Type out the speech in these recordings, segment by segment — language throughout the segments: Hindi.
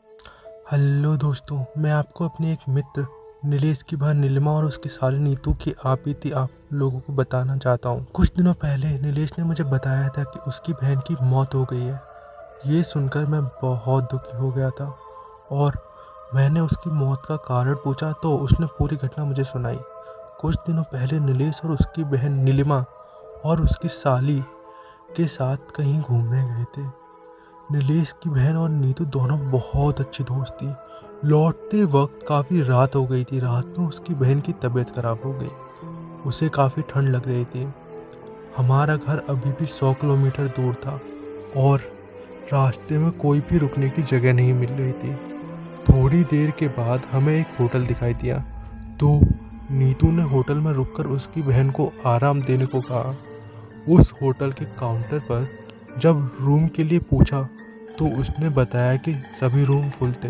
हेलो दोस्तों, मैं आपको अपने एक मित्र नीलेश की बहन नीलिमा और उसकी साली नीतू की बीती आप लोगों को बताना चाहता हूँ। कुछ दिनों पहले नीलेश ने मुझे बताया था कि उसकी बहन की मौत हो गई है। ये सुनकर मैं बहुत दुखी हो गया था और मैंने उसकी मौत का कारण पूछा तो उसने पूरी घटना मुझे सुनाई। कुछ दिनों पहले नीलेश और उसकी बहन नीलिमा और उसकी साली के साथ कहीं घूमने गए थे। नीलेश की बहन और नीतू दोनों बहुत अच्छी दोस्त थी। लौटते वक्त काफ़ी रात हो गई थी। रात में उसकी बहन की तबीयत खराब हो गई। उसे काफ़ी ठंड लग रही थी। हमारा घर अभी भी 100 किलोमीटर दूर था और रास्ते में कोई भी रुकने की जगह नहीं मिल रही थी। थोड़ी देर के बाद हमें एक होटल दिखाई दिया तो नीतू ने होटल में रुककर उसकी बहन को आराम देने को कहा। उस होटल के काउंटर पर जब रूम के लिए पूछा तो उसने बताया कि सभी रूम फुल थे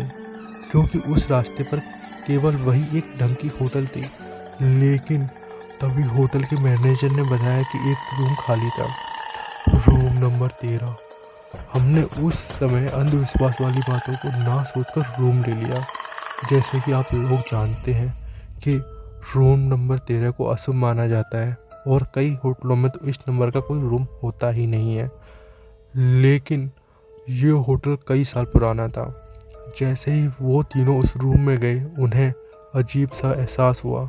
क्योंकि उस रास्ते पर केवल वही एक ढंग की होटल थी। लेकिन तभी होटल के मैनेजर ने बताया कि एक रूम खाली था, रूम नंबर 13। हमने उस समय अंधविश्वास वाली बातों को ना सोचकर रूम ले लिया। जैसे कि आप लोग जानते हैं कि रूम नंबर 13 को अशुभ माना जाता है और कई होटलों में तो इस नंबर का कोई रूम होता ही नहीं है। लेकिन ये होटल कई साल पुराना था। जैसे ही वो तीनों उस रूम में गए उन्हें अजीब सा एहसास हुआ,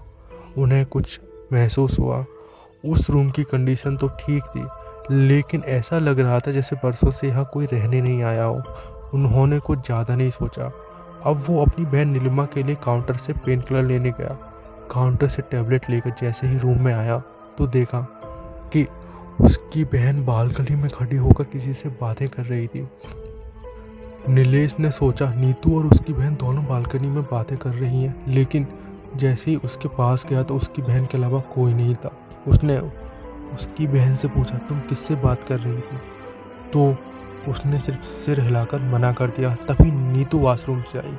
उन्हें कुछ महसूस हुआ। उस रूम की कंडीशन तो ठीक थी लेकिन ऐसा लग रहा था जैसे बरसों से यहाँ कोई रहने नहीं आया हो। उन्होंने कुछ ज़्यादा नहीं सोचा। अब वो अपनी बहन नीलिमा के लिए काउंटर से पेन किलर लेने गया। काउंटर से टैबलेट लेकर जैसे ही रूम में आया तो देखा कि उसकी बहन बालकनी में खड़ी होकर किसी से बातें कर रही थी। नीलेश ने सोचा नीतू और उसकी बहन दोनों बालकनी में बातें कर रही हैं, लेकिन जैसे ही उसके पास गया तो उसकी बहन के अलावा कोई नहीं था। उसने उसकी बहन से पूछा, तुम किससे बात कर रही थी? तो उसने सिर्फ सिर हिलाकर मना कर दिया। तभी नीतू वॉशरूम से आई।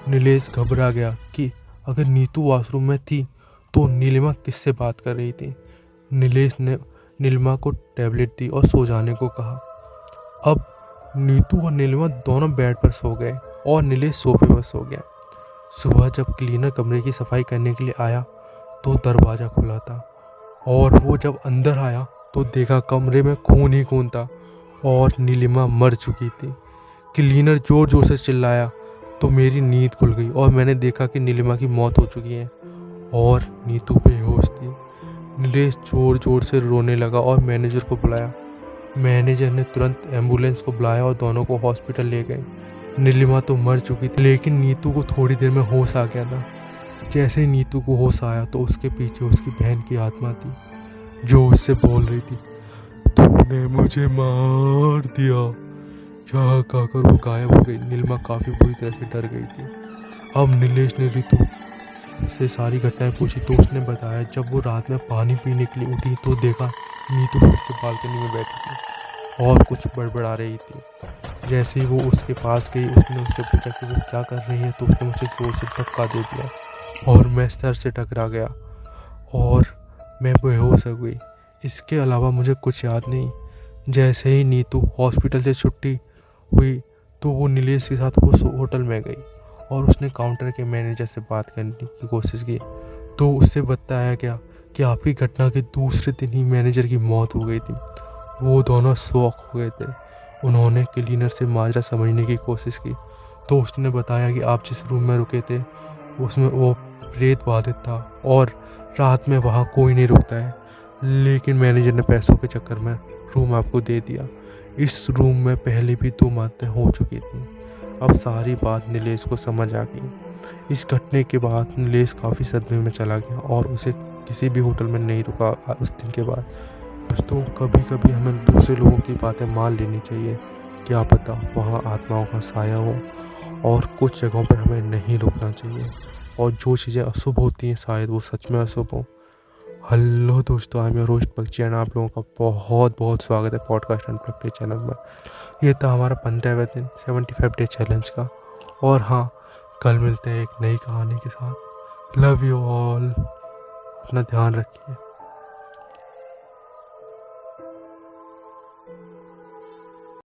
नीलेश घबरा गया कि अगर नीतू वॉशरूम में थी तो नीलिमा किससे बात कर रही थी। नीलेश ने नीलिमा को टैबलेट दी और सो जाने को कहा। अब नीतू और नीलिमा दोनों बेड पर सो गए और नीलेश सोफे पर सो गया। सुबह जब क्लीनर कमरे की सफाई करने के लिए आया तो दरवाज़ा खुला था और वो जब अंदर आया तो देखा कमरे में खून ही खून था और नीलिमा मर चुकी थी। क्लीनर ज़ोर ज़ोर से चिल्लाया तो मेरी नींद खुल गई और मैंने देखा कि नीलिमा की मौत हो चुकी है और नीतू बेहोश थी। नीलेश ज़ोर ज़ोर से रोने लगा और मैनेजर को बुलाया। मैनेजर ने तुरंत एम्बुलेंस को बुलाया और दोनों को हॉस्पिटल ले गए। नीलिमा तो मर चुकी थी लेकिन नीतू को थोड़ी देर में होश आ गया था। जैसे ही नीतू को होश आया तो उसके पीछे उसकी बहन की आत्मा थी जो उससे बोल रही थी, तूने मुझे मार दिया। यह कहकर वो गायब हो गई। नीलिमा काफ़ी बुरी तरह से डर गई थी। अब नीलेश ने ऋतु से सारी घटनाएं पूछी तो उसने बताया जब वो रात में पानी पीने के लिए उठी तो देखा नीतू फिर से बालकनी में बैठी थी और कुछ बड़बड़ा रही थी। जैसे ही वो उसके पास गई उसने उससे पूछा कि वो क्या कर रही है तो उसने मुझे जोर से धक्का दे दिया और मैं सर से टकरा गया और मैं बेहोश हो गई। इसके अलावा मुझे कुछ याद नहीं। जैसे ही नीतू हॉस्पिटल से छुट्टी हुई तो वो नीलेश के साथ उस होटल में गई और उसने काउंटर के मैनेजर से बात करने की कोशिश की तो उससे बताया गया कि आपकी घटना के दूसरे दिन ही मैनेजर की मौत हो गई थी। वो दोनों शॉक हो गए थे। उन्होंने क्लीनर से माजरा समझने की कोशिश की तो उसने बताया कि आप जिस रूम में रुके थे उसमें वो प्रेत बाधित था और रात में वहाँ कोई नहीं रुकता है, लेकिन मैनेजर ने पैसों के चक्कर में रूम आपको दे दिया। इस रूम में पहले भी 2 मौतें हो चुकी थी। अब सारी बात नीलेश को समझ आ गई। इस घटने के बाद नीलेश काफ़ी सदमे में चला गया और उसे किसी भी होटल में नहीं रुका उस दिन के बाद। दोस्तों, कभी कभी हमें दूसरे लोगों की बातें मान लेनी चाहिए। क्या पता वहाँ आत्माओं का साया हो और कुछ जगहों पर हमें नहीं रुकना चाहिए और जो चीज़ें अशुभ होती हैं शायद वो सच में अशुभ हो। हेलो दोस्तों, आई एम योर होस्ट पक्षी एंड आप लोगों का बहुत बहुत स्वागत है पॉडकास्ट अनप्लग्ड चैनल में। ये था हमारा 15वें दिन 75 डे चैलेंज का और हाँ, कल मिलते हैं एक नई कहानी के साथ। लव यू ऑल, अपना ध्यान रखिए।